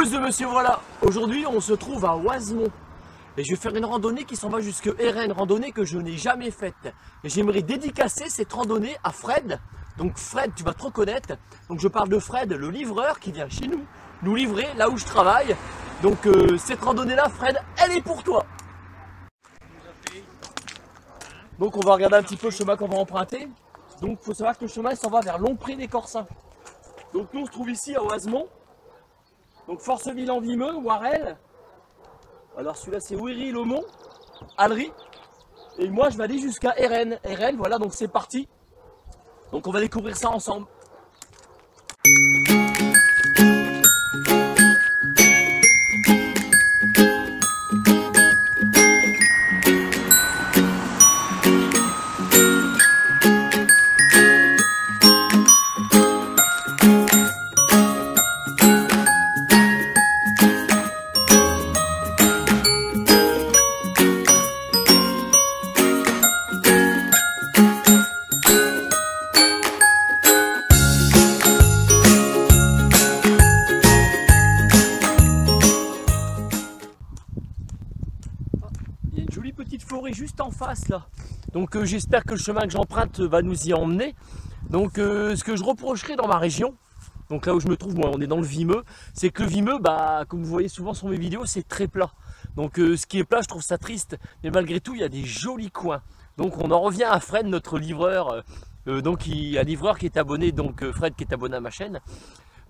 Plus de monsieur, voilà. Aujourd'hui, on se trouve à Oisemont. Et je vais faire une randonnée qui s'en va jusque RN, randonnée que je n'ai jamais faite. Et j'aimerais dédicacer cette randonnée à Fred. Donc Fred, tu vas te reconnaître. Donc je parle de Fred, le livreur qui vient chez nous livrer là où je travaille. Donc cette randonnée-là, Fred, elle est pour toi. Donc on va regarder un petit peu le chemin qu'on va emprunter. Donc il faut savoir que le chemin il s'en va vers Longpré-les-Corsins. Donc nous on se trouve ici à Oisemont. Donc Forceville-en-Vimeux, Warel. Alors celui-là c'est Ouéry-le-Mont, Allery. Et moi je vais aller jusqu'à RN. RN, voilà, donc c'est parti. Donc on va découvrir ça ensemble. Juste en face là, donc j'espère que le chemin que j'emprunte va nous y emmener. Donc ce que je reprocherai dans ma région, donc là où je me trouve, moi on est dans le Vimeux, c'est que le Vimeux, bah comme vous voyez souvent sur mes vidéos, c'est très plat. Donc ce qui est plat, je trouve ça triste, mais malgré tout il y a des jolis coins. Donc on en revient à Fred, notre livreur, donc un livreur qui est abonné, donc Fred qui est abonné à ma chaîne.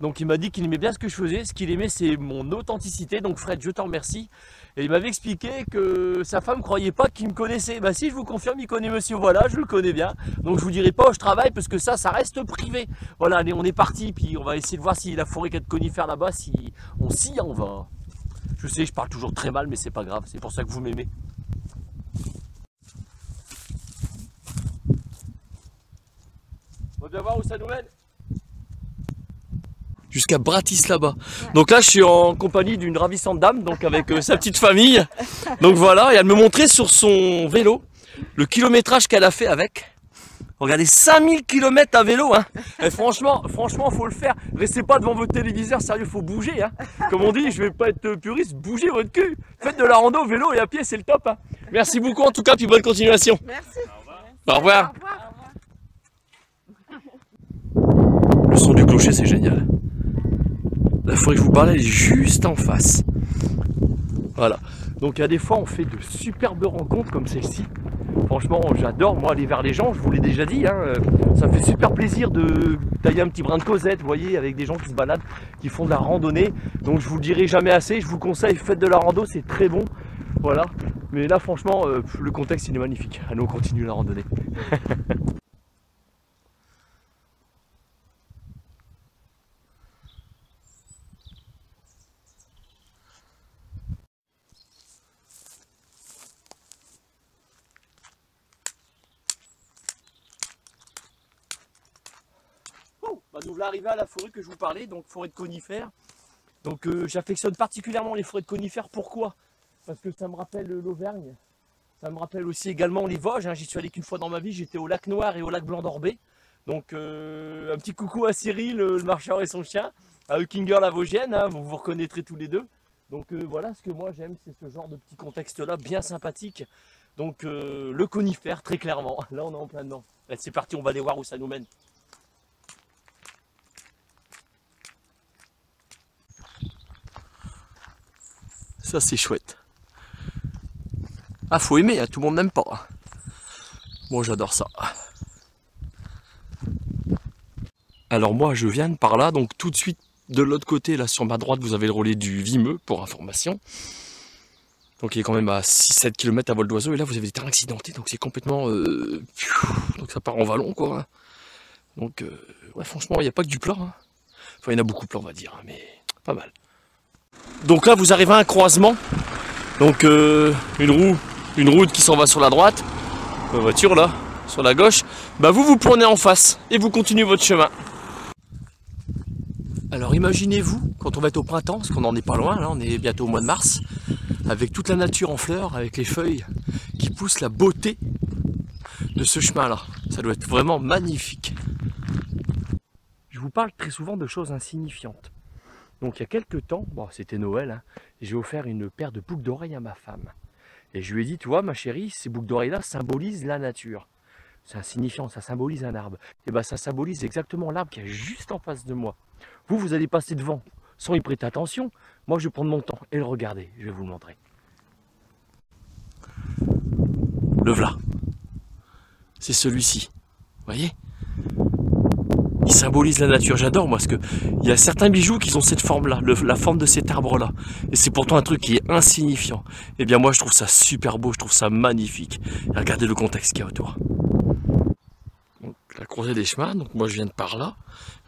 Donc il m'a dit qu'il aimait bien ce que je faisais, ce qu'il aimait c'est mon authenticité, donc Fred je t'en remercie. Et il m'avait expliqué que sa femme ne croyait pas qu'il me connaissait. Bah si, je vous confirme, il connaît monsieur, voilà, je le connais bien. Donc je vous dirai pas où je travaille parce que ça reste privé. Voilà, allez, on est parti, puis on va essayer de voir si la forêt qu'il y a de conifères là-bas, si on s'y en va. Je sais, je parle toujours très mal, mais c'est pas grave, c'est pour ça que vous m'aimez. On va bien voir où ça nous mène. Jusqu'à Bratislava. Donc là je suis en compagnie d'une ravissante dame, donc avec sa petite famille. Donc voilà, et elle me montrait sur son vélo le kilométrage qu'elle a fait avec. Regardez, 5000 km à vélo, hein. Et franchement, faut le faire. Restez pas devant votre téléviseur, sérieux, faut bouger, hein. Comme on dit, je vais pas être puriste, bougez votre cul. Faites de la rando, vélo et à pied, c'est le top, hein. Merci beaucoup en tout cas, puis bonne continuation. Merci. Au revoir. Le son du clocher, c'est génial. La forêt que je vous parlais, elle est juste en face. Voilà. Donc il y a des fois, on fait de superbes rencontres comme celle-ci. Franchement, j'adore moi aller vers les gens, je vous l'ai déjà dit. Hein. Ça me fait super plaisir de tailler un petit brin de causette, vous voyez, avec des gens qui se baladent, qui font de la randonnée. Donc je vous le dirai jamais assez, je vous conseille, faites de la rando, c'est très bon. Voilà. Mais là, franchement, le contexte, il est magnifique. Allez, on continue la randonnée. Bah, nous voilà arrivés à la forêt que je vous parlais, donc forêt de conifères. Donc j'affectionne particulièrement les forêts de conifères. Pourquoi? Parce que ça me rappelle l'Auvergne. Ça me rappelle aussi également les Vosges. Hein. J'y suis allé qu'une fois dans ma vie, j'étais au lac Noir et au lac Blanc d'Orbet. Donc un petit coucou à Cyril, le marcheur et son chien, à Eukinger la Vosgienne, hein, vous vous reconnaîtrez tous les deux. Donc voilà, ce que moi j'aime, c'est ce genre de petit contexte-là, bien sympathique. Donc le conifère, très clairement. Là on est en plein dedans. C'est parti, on va aller voir où ça nous mène. Ça c'est chouette. Ah, faut aimer, hein, tout le monde n'aime pas. Moi j'adore ça. Alors moi je viens de par là, donc tout de suite de l'autre côté, là sur ma droite, vous avez le relais du Vimeux pour information. Donc il est quand même à 6-7 km à vol d'oiseau, et là vous avez des terrains accidentés, donc c'est complètement... donc ça part en vallon quoi. Donc ouais, franchement il n'y a pas que du plat. Hein. Enfin il y en a beaucoup de plats on va dire, mais pas mal. Donc là vous arrivez à un croisement, donc une route qui s'en va sur la droite, la voiture là, sur la gauche, bah vous prenez en face et vous continuez votre chemin. Alors imaginez-vous, quand on va être au printemps, parce qu'on n'en est pas loin, là on est bientôt au mois de mars, avec toute la nature en fleurs, avec les feuilles qui poussent, la beauté de ce chemin là, ça doit être vraiment magnifique. Je vous parle très souvent de choses insignifiantes. Donc il y a quelques temps, bon c'était Noël, hein, j'ai offert une paire de boucles d'oreilles à ma femme. Et je lui ai dit, tu vois ma chérie, ces boucles d'oreilles là symbolisent la nature. C'est insignifiant, ça symbolise un arbre. Et bien ça symbolise exactement l'arbre qui est juste en face de moi. Vous, vous allez passer devant sans y prêter attention. Moi je vais prendre mon temps et le regarder, je vais vous le montrer. Le voilà. C'est celui-ci. Vous voyez? Il symbolise la nature. J'adore moi parce que il y a certains bijoux qui ont cette forme-là, la forme de cet arbre-là. Et c'est pourtant un truc qui est insignifiant. Et bien moi je trouve ça super beau, je trouve ça magnifique. Et regardez le contexte qu'il y a autour. Donc, la croisée des chemins, donc moi je viens de par là.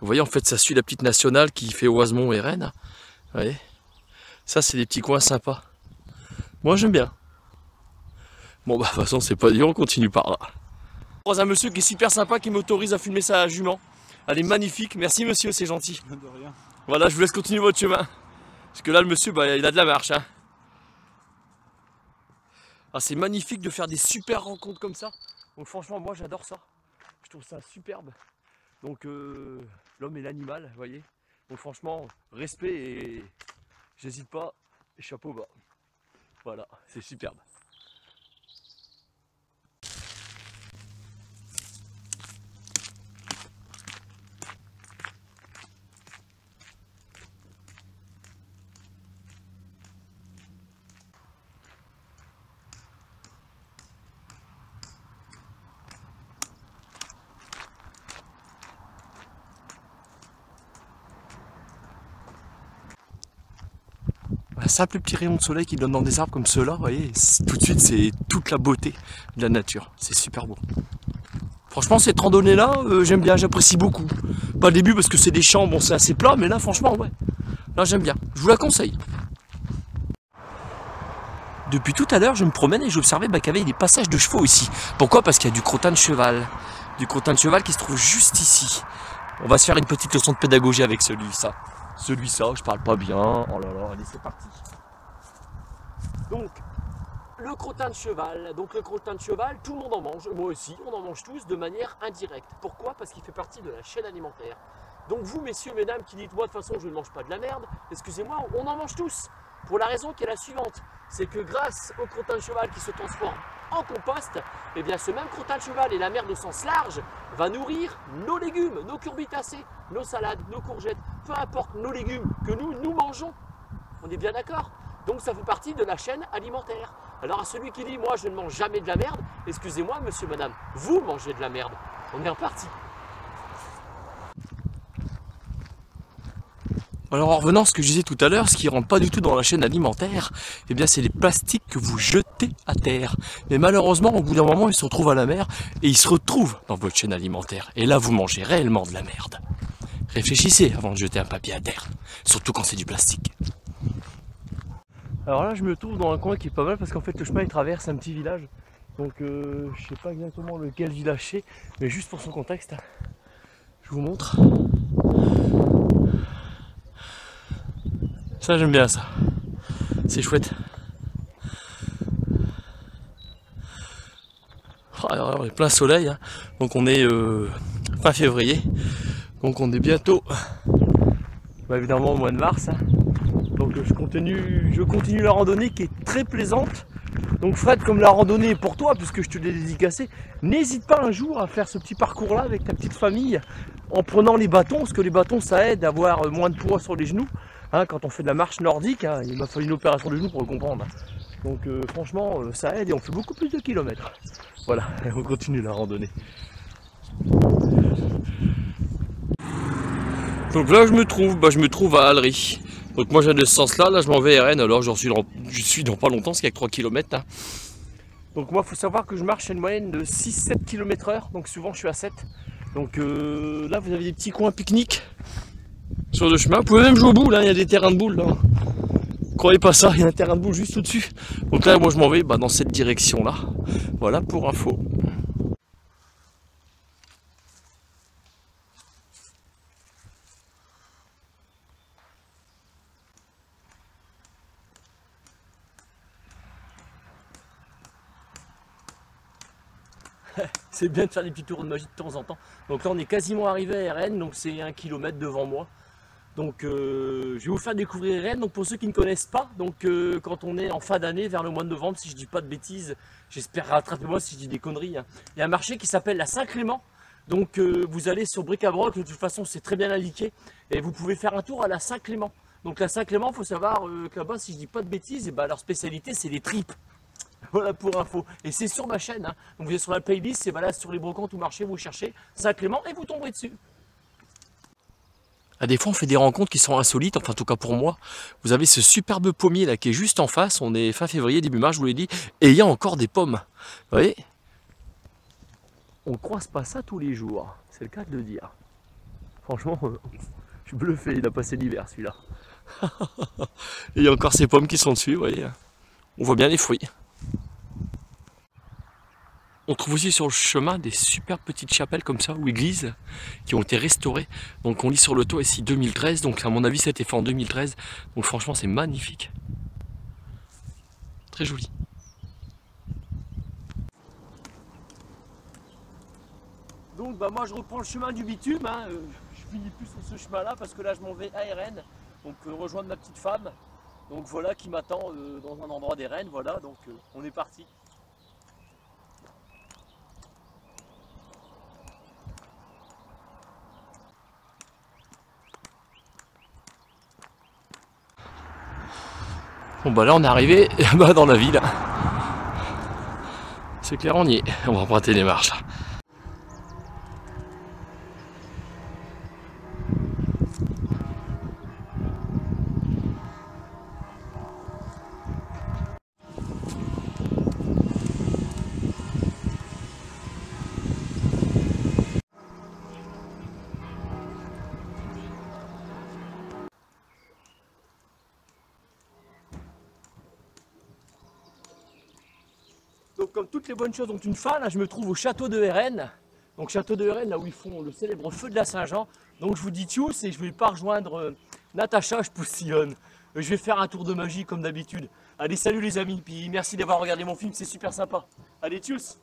Vous voyez en fait ça suit la petite nationale qui fait Oisemont et Rennes. Vous voyez? Ça c'est des petits coins sympas. Moi j'aime bien. Bon bah de toute façon c'est pas dur, on continue par là. Je croise un monsieur qui est super sympa qui m'autorise à filmer sa jument. Elle est magnifique, merci monsieur, c'est gentil. De rien. Voilà, je vous laisse continuer votre chemin. Parce que là le monsieur, bah, il a de la marche. Hein. Ah, c'est magnifique de faire des super rencontres comme ça. Donc franchement moi j'adore ça. Je trouve ça superbe. Donc l'homme et l'animal, vous voyez. Donc franchement, respect et j'hésite pas, chapeau bas. Voilà, c'est superbe. Un simple petit rayon de soleil qui donne dans des arbres comme ceux-là, vous voyez, tout de suite c'est toute la beauté de la nature, c'est super beau. Franchement cette randonnée-là, j'aime bien, j'apprécie beaucoup. Pas le début parce que c'est des champs, bon c'est assez plat, mais là franchement ouais, là j'aime bien, je vous la conseille. Depuis tout à l'heure je me promène et j'observais qu'il y avait des passages de chevaux ici. Pourquoi? Parce qu'il y a du crottin de cheval. Du crottin de cheval qui se trouve juste ici. On va se faire une petite leçon de pédagogie avec celui-là. Celui-là, je parle pas bien. Oh là là, allez, c'est parti. Donc, le crottin de cheval. Donc, le crottin de cheval, tout le monde en mange. Moi aussi, on en mange tous de manière indirecte. Pourquoi? Parce qu'il fait partie de la chaîne alimentaire. Donc, vous, messieurs, mesdames, qui dites, moi, de toute façon, je ne mange pas de la merde, excusez-moi, on en mange tous. Pour la raison qui est la suivante. C'est que grâce au crottin de cheval qui se transforme en compost, eh bien ce même crottin de cheval et la merde au sens large va nourrir nos légumes, nos curbitacées, nos salades, nos courgettes, peu importe nos légumes que nous mangeons. On est bien d'accord? Donc ça fait partie de la chaîne alimentaire. Alors à celui qui dit moi je ne mange jamais de la merde, excusez-moi monsieur, madame, vous mangez de la merde. On est reparti. Alors en revenant à ce que je disais tout à l'heure, ce qui ne rentre pas du tout dans la chaîne alimentaire, eh bien c'est les plastiques que vous jetez à terre. Mais malheureusement, au bout d'un moment, ils se retrouvent à la mer et ils se retrouvent dans votre chaîne alimentaire. Et là, vous mangez réellement de la merde. Réfléchissez avant de jeter un papier à terre, surtout quand c'est du plastique. Alors là, je me trouve dans un coin qui est pas mal parce qu'en fait, le chemin il traverse un petit village. Donc je sais pas exactement lequel village c'est, mais juste pour son contexte, je vous montre. Ça j'aime bien ça, c'est chouette. Alors, il est plein soleil, hein. Donc on est fin février, donc on est bientôt évidemment au mois de mars. Hein. Donc je continue la randonnée qui est très plaisante. Donc Fred, comme la randonnée est pour toi, puisque je te l'ai dédicacé, n'hésite pas un jour à faire ce petit parcours là avec ta petite famille en prenant les bâtons, parce que les bâtons ça aide à avoir moins de poids sur les genoux. Hein, quand on fait de la marche nordique, hein, il m'a fallu une opération de genou pour le comprendre. Donc franchement, ça aide et on fait beaucoup plus de kilomètres. Voilà, on continue la randonnée. Donc là, je me trouve à Allery. Donc moi, j'ai de ce sens-là. Là, je m'en vais à Rennes. Alors, je suis dans pas longtemps, parce qu'il y a que 3 km. Hein. Donc moi, il faut savoir que je marche à une moyenne de 6-7 km/h. Donc souvent, je suis à 7. Donc là, vous avez des petits coins pique-nique sur le chemin. Vous pouvez même jouer au boule, hein, il y a des terrains de boules là. Croyez pas ça, il y a un terrain de boule juste au-dessus. Donc là moi je m'en vais dans cette direction là. Voilà pour info. C'est bien de faire des petits tours de magie de temps en temps. Donc là on est quasiment arrivé à Rennes, donc c'est 1 km devant moi. Donc je vais vous faire découvrir Rennes. Donc pour ceux qui ne connaissent pas, donc quand on est en fin d'année, vers le mois de novembre, si je dis pas de bêtises, j'espère rattrapez-moi si je dis des conneries, hein. Il y a un marché qui s'appelle la Saint-Clément. Donc vous allez sur Bric-à-Broc, de toute façon c'est très bien indiqué, et vous pouvez faire un tour à la Saint-Clément. Donc la Saint-Clément, il faut savoir que là-bas, si je dis pas de bêtises, et ben, leur spécialité c'est les tripes. Voilà pour info. Et c'est sur ma chaîne, hein. Donc vous êtes sur la playlist, c'est là sur les brocantes ou marché, vous cherchez Saint-Clément et vous tomberez dessus. Ah, des fois on fait des rencontres qui sont insolites, enfin en tout cas pour moi. Vous avez ce superbe pommier là qui est juste en face, on est fin février, début mars, je vous l'ai dit, et il y a encore des pommes. Vous voyez? On croise pas ça tous les jours, c'est le cas de le dire. Franchement, je suis bluffé, il a passé l'hiver celui-là. Et il y a encore ces pommes qui sont dessus, vous voyez. On voit bien les fruits. On trouve aussi sur le chemin des super petites chapelles comme ça, ou églises, qui ont été restaurées. Donc on lit sur le toit ici 2013, donc à mon avis ça a été fait en 2013. Donc franchement c'est magnifique. Très joli. Donc bah moi je reprends le chemin du bitume, hein. Je finis plus sur ce chemin là parce que là je m'en vais à Rennes, donc rejoindre ma petite femme. Donc voilà qui m'attend dans un endroit des Rennes, voilà, donc on est parti. Bon bah là on est arrivé dans la ville. C'est clair, on y est. On va emprunter les marches là. Donc comme toutes les bonnes choses ont une fin, là je me trouve au château de Rennes. Donc château de Rennes, là où ils font le célèbre feu de la Saint-Jean. Donc je vous dis tchuss et je ne vais pas rejoindre Natacha, je poussillonne. Je vais faire un tour de magie comme d'habitude. Allez, salut les amis, puis merci d'avoir regardé mon film, c'est super sympa. Allez, tchuss.